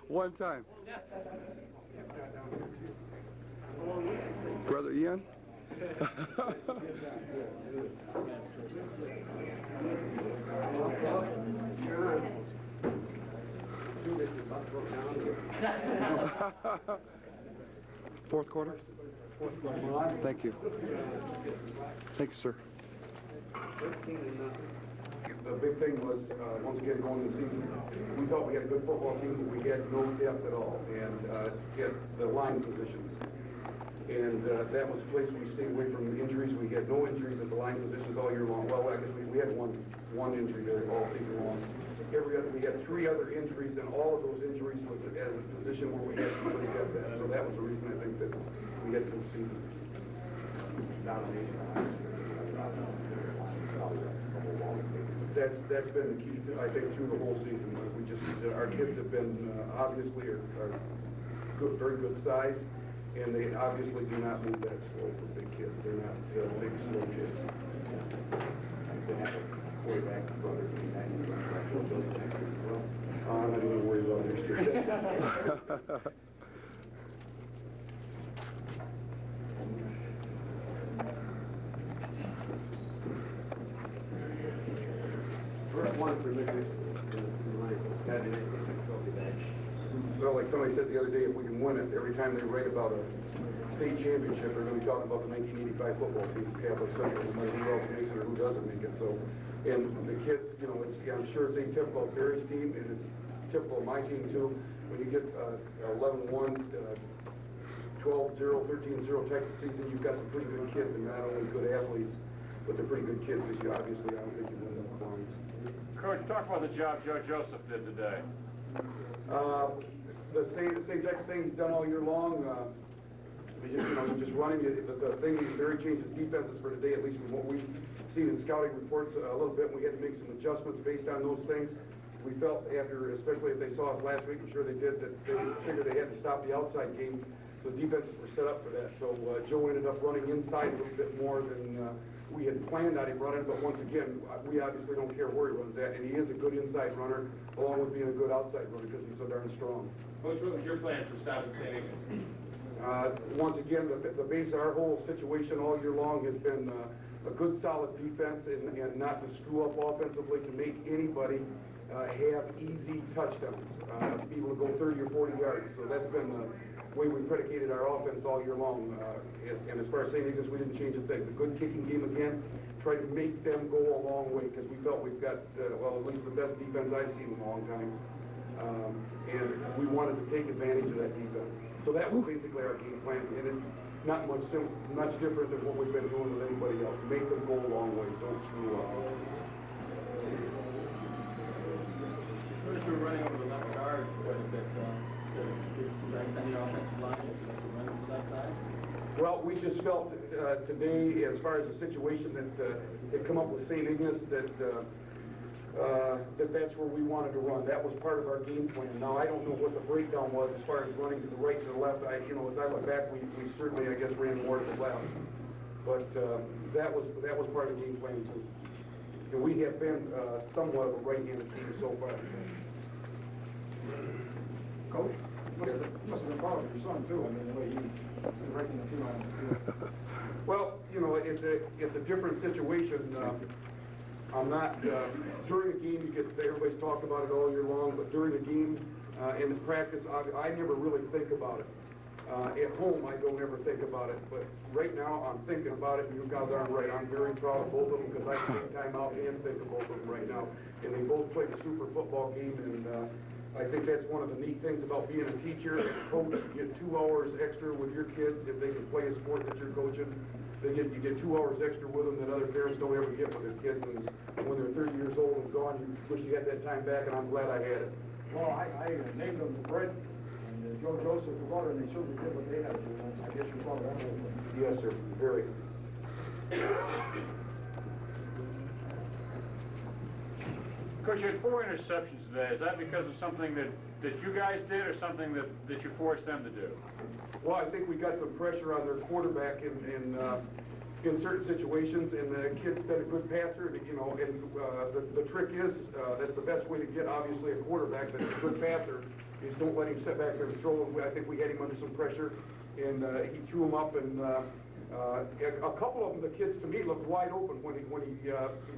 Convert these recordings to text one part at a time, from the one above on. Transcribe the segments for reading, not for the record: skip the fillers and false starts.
One time. Brother Ian? Fourth quarter? Thank you. Thank you, sir. The big thing was, once again, going into the season, we thought we had a good football team, but we had no depth at all, and get the line positions. And that was a place we stayed away from injuries. We had no injuries at the line positions all year long. Well, I guess we had one injury there all season long. We had 3 other injuries, and all of those injuries was at a position where we had somebody at that. So that was the reason I think that we had a good season. That's been the key, I think, through the whole season. We just, our kids have been obviously are good, very good size, and they obviously do not move that slow for big kids. They're not big, slow kids. I'm not even worried about next year. Well, like somebody said the other day, if we can win it, every time they write about a state championship, they're going to be talking about the 1985 football team, Catholic Central, no matter who else makes it or who doesn't make it. So, and the kids, you know, I'm sure it's atypical of Barry's team, and it's typical of my team too. When you get 11-1, 12-0, 13-0 type of season, you've got some pretty good kids, and not only good athletes, but they're pretty good kids, because you obviously, I don't think you win them lines. Coach, talk about the job Joe Joseph did today. The same type of thing he's done all year long. He's just running. The thing he's very changed his defenses for today, at least from what we've seen in scouting reports a little bit. We had to make some adjustments based on those things. We felt after, especially if they saw us last week, I'm sure they did, that they figured they had to stop the outside game. So defenses were set up for that. So Joe ended up running inside a little bit more than we had planned on him running, but once again, we obviously don't care where he runs at, and he is a good inside runner, along with being a good outside runner, because he's so darn strong. Coach, what was your plan for stopping St Ignace? Once again, the base of our whole situation all year long has been a good, solid defense, and not to screw up offensively, to make anybody have easy touchdowns, be able to go 30 or 40 yards. So that's been the way we predicated our offense all year long. And as far as St Ignace, we didn't change a thing. The good kicking game again, tried to make them go a long way, because we felt we've got, well, at least the best defense I've seen in a long time. And we wanted to take advantage of that defense. So that was basically our game plan, and it's not much different than what we've been doing with anybody else. Make them go a long way, don't screw up. Notice you were running over the left guard quite a bit. Any offensive line running to that side? Well, we just felt today, as far as the situation that had come up with St. Ignace, that's where we wanted to run. That was part of our game plan. Now, I don't know what the breakdown was as far as running to the right, to the left. As I look back, we certainly, I guess, ran more to the left. But that was part of the game plan too. And we have been somewhat of a right-handed team so far. Coach, must have been proud of your son too. I mean, the way you wrecking the team on the field. Well, it's a different situation. I'm not during the game. Everybody's talked about it all year long, but during the game in the practice, I never really think about it. At home, I don't ever think about it, but right now I'm thinking about it, and you're goddamn right. I'm very proud of both of them, because I can take time out and think of both of them right now. And they both played a super football game, and I think that's one of the neat things about being a teacher and a coach. You get 2 hours extra with your kids if they can play a sport that you're coaching. You get 2 hours extra with them that other parents don't ever get with their kids. And when they're 30 years old and gone, you wish you had that time back, and I'm glad I had it. Well, I named them the bread, and Joe Joseph the butter, and they certainly did what they had to do. I guess you're proud of that. Yes, sir. Very. Coach, you had 4 interceptions today. Is that because of something that you guys did, or something that you forced them to do? Well, I think we got some pressure on their quarterback, and in certain situations, and the kid's been a good passer, and, you know, and the trick is, that's the best way to get, obviously, a quarterback that's a good passer, is don't let him sit back there and throw. I think we had him under some pressure, and he threw him up, and a couple of them, the kids, to me, looked wide open when he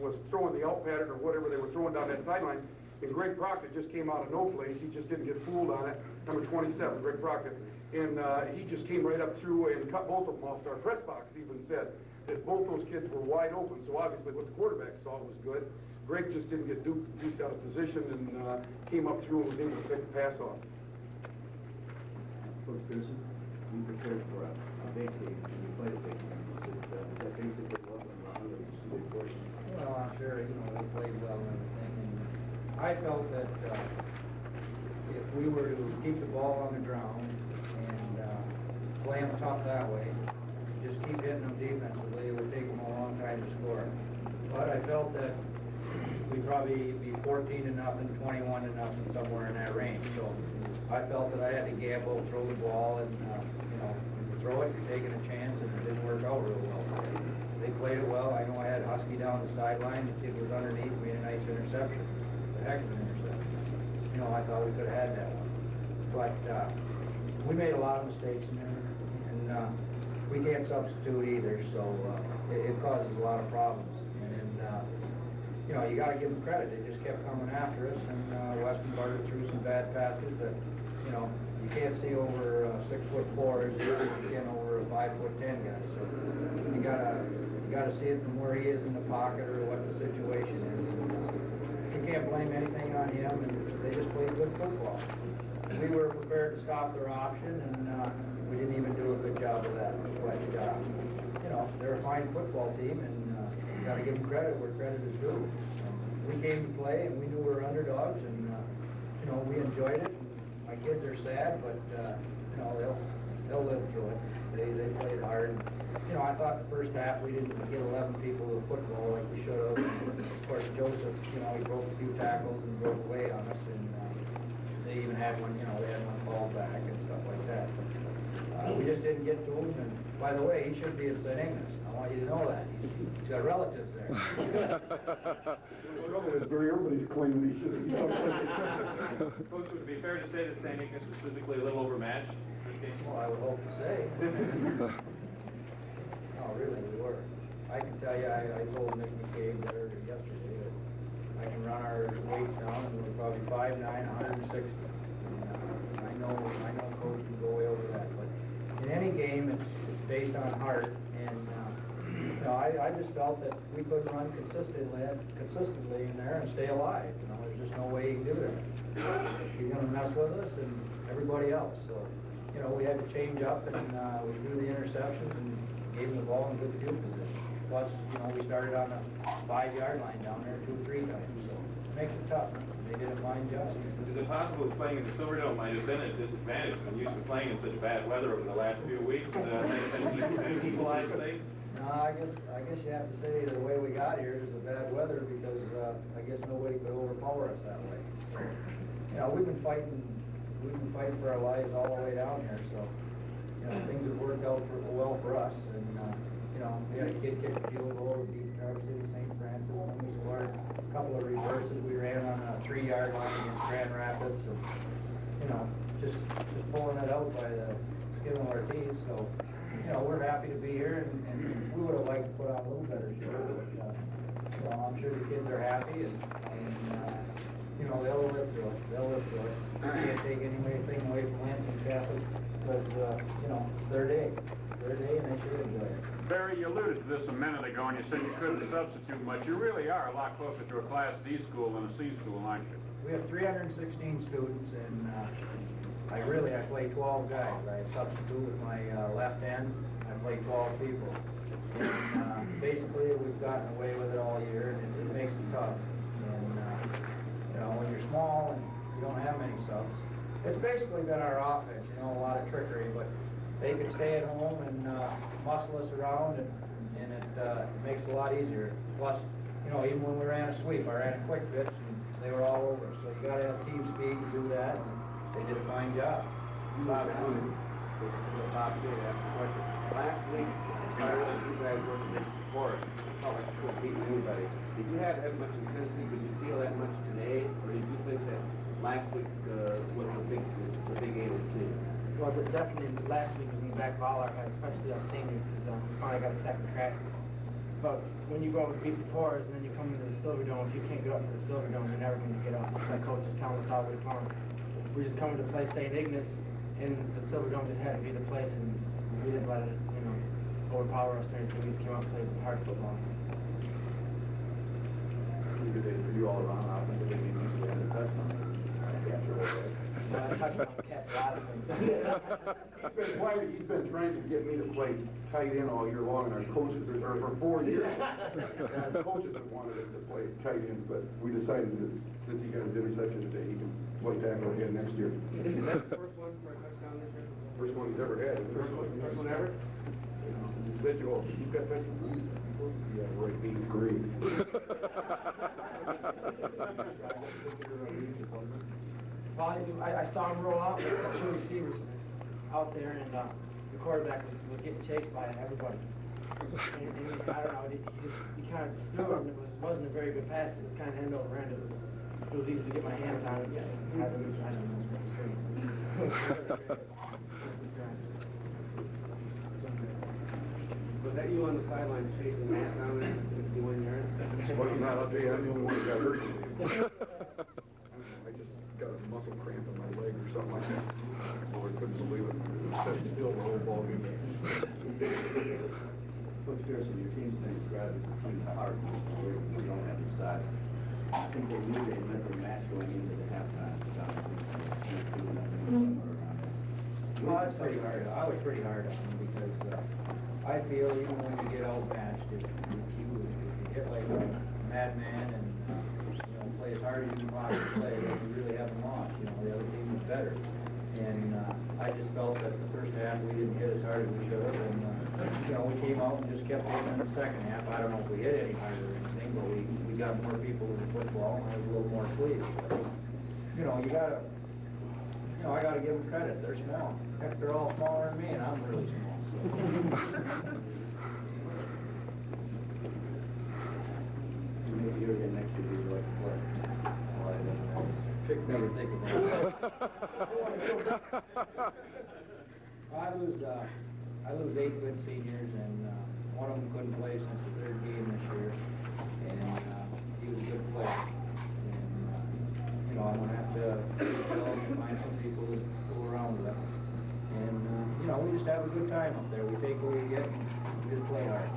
was throwing the out pattern or whatever they were throwing down that sideline. And Greg Proctor just came out of no place. He just didn't get fooled on it. Number 27, Greg Proctor. And he just came right up through and cut both of them off. Our press box even said that both those kids were wide open. So obviously what the quarterback saw was good. Greg just didn't get duped out of position and came up through and was able to pick the pass off. Coach Pearson, you prepared for a big game, and you played a big game. Is that basically what went wrong, or just a big portion? Well, I'm sure, you know, they played well and everything. And I felt that if we were to keep the ball on the ground and play them tough that way, just keep hitting them defensively, it would take them a long time to score. But I felt that we'd probably be 14-0, 21-0, somewhere in that range. So I felt that I had to gamble, throw the ball, and you know, when you throw it, you're taking a chance, and it didn't work out real well. They played it well. I know I had Husky down the sideline. The kid was underneath. We had a nice interception. A heck of an interception. You know, I thought we could have had that one. But we made a lot of mistakes in there, and we can't substitute either, so it causes a lot of problems. And you know, you got to give them credit. They just kept coming after us, and Weston Barter threw some bad passes that, you know, you can't see over 6'4" as you can over a 5'10" guy. So you gotta see it from where he is in the pocket or what the situation is. You can't blame anything on him, and they just played good football. We were prepared to stop their option, and we didn't even do a good job of that. But you know, they're a fine football team, and you got to give them credit where credit is due. We came to play, and we knew we were underdogs, and you know, we enjoyed it. My kids are sad, but you know, they'll live through it. They played hard. You know, I thought the first half we didn't get 11 people to the football like we should have. Of course, Joseph, you know, he broke a few tackles and broke away on us, and they even had one, you know, they had one called back and stuff like that. We just didn't get to him, and by the way, he should be at St Ignace. I want you to know that. He's got relatives there. The trouble is, Barry, everybody's claiming he should have. Coach, would it be fair to say that St. Ignace was physically a little overmatched this game? Well, I would hope to say. No, really, we were. I can tell you, I told Nick McCabe there yesterday that I can run our weights down, and we're probably 5'9", 160. I know Coach can go way over that, but in any game, it's based on heart, and you know, I just felt that we couldn't run consistently in there and stay alive. You know, there's just no way you can do that. He's going to mess with us and everybody else. So, you know, we had to change up, and we threw the interceptions and gave them the ball in good field position. Plus, you know, we started on the 5-yard line down there 2 or 3 times, so it makes it tough. They did a fine job. Is it possible that playing in the Silverdome might have been a disadvantage when used to playing in such bad weather over the last few weeks? Equalize things? No, I guess you have to say the way we got here is the bad weather, because I guess nobody could overpower us that way. So, you know, we've been fighting for our lives all the way down here. So, you know, things have worked out well for us, and you know, we had a kid kick a field goal, we beat Traverse City, St. Francis, and we scored a couple of reverses. We ran on a 3-yard line against Grand Rapids, and you know, just pulling it out by the skin of our teeth. So, you know, we're happy to be here, and we would have liked to put on a little better show, but you know, I'm sure the kids are happy, and you know, they'll live through it. They'll live through it. We can't take anything away from Lansing Catholic, because you know, it's their day. Their day, and they should enjoy it. Barry, you alluded to this a minute ago, and you said you couldn't substitute much. You really are a lot closer to a Class D school than a C school, aren't you? We have 316 students, and I play 12 guys. I substitute with my left end. I play 12 people. And basically, we've gotten away with it all year, and it makes it tough. And you know, when you're small and you don't have many subs, it's basically been our offense. You know, a lot of trickery, but they can stay at home and muscle us around, and it makes it a lot easier. Plus, you know, even when we ran a sweep, I ran a quick pitch, and they were all over. So you got to have team speed to do that, and they did a fine job. Top two, that's the question. Last week, you guys were before Catholic School beating anybody. Did you have that much intensity? Did you feel that much today, or did you think that last week was the big game of the season? Well, definitely last week was in the back of all our heads, especially us seniors, because we finally got a second crack. But when you go and beat the Tours and then you come into the Silver Dome, if you can't get up to the Silver Dome, you're never going to get up. It's like Coach is telling us all week long. We're just coming to play St Ignace, and the Silver Dome just had to be the place, and we didn't let it, overpower us or anything. We just came out and played hard football. Pretty good day for you all around. I think they need to end the touchdown. Touchdown catch a lot of things. He's been trying to get me to play tight end all year long, and our coaches, or for 4 years, our coaches have wanted us to play tight end, but we decided that since he got his interception today, he can play tackle again next year. Is that the first one for a touchdown this year? First one he's ever had. First one ever? Individual. You've got that? Yeah, right. He's great. Well, I saw him roll out. There's two receivers out there, and the quarterback was getting chased by everybody. And I don't know, he kind of just threw it, and it wasn't a very good pass. It was kind of end over end. It was easy to get my hands on it. I don't know. Was that you on the sideline chasing Matt down there at 51 yards? Well, I'll tell you, I'm the only one who got hurt today. I just got a muscle cramp in my leg or something like that. Oh, I couldn't believe it. It was set still the whole ball game. Coach Pearson, your team's been described as a team of heart. We don't have the size. I think they knew they met their match going into the halftime. Well, that's pretty hard. I was pretty hard on him because I feel even when you get outmatched, if you hit like a madman and play as hard as you can possibly play, then you really haven't lost. The other team was better. And I just felt that the first half we didn't hit as hard as we should have, and we came out and just kept hitting in the second half. I don't know if we hit any harder or anything, but we got more people in football, and I was a little more pleased. But, you gotta, I gotta give them credit. They're small. Heck, they're all smaller than me, and I'm really small. Maybe you're here next year, you're like, what? Never think about it. I lose 8 good seniors, and one of them couldn't play since the third game this year, and he was a good player. And I'm gonna have to find some people to go around with, and we just have a good time up there. We take what we get, and we just play hard.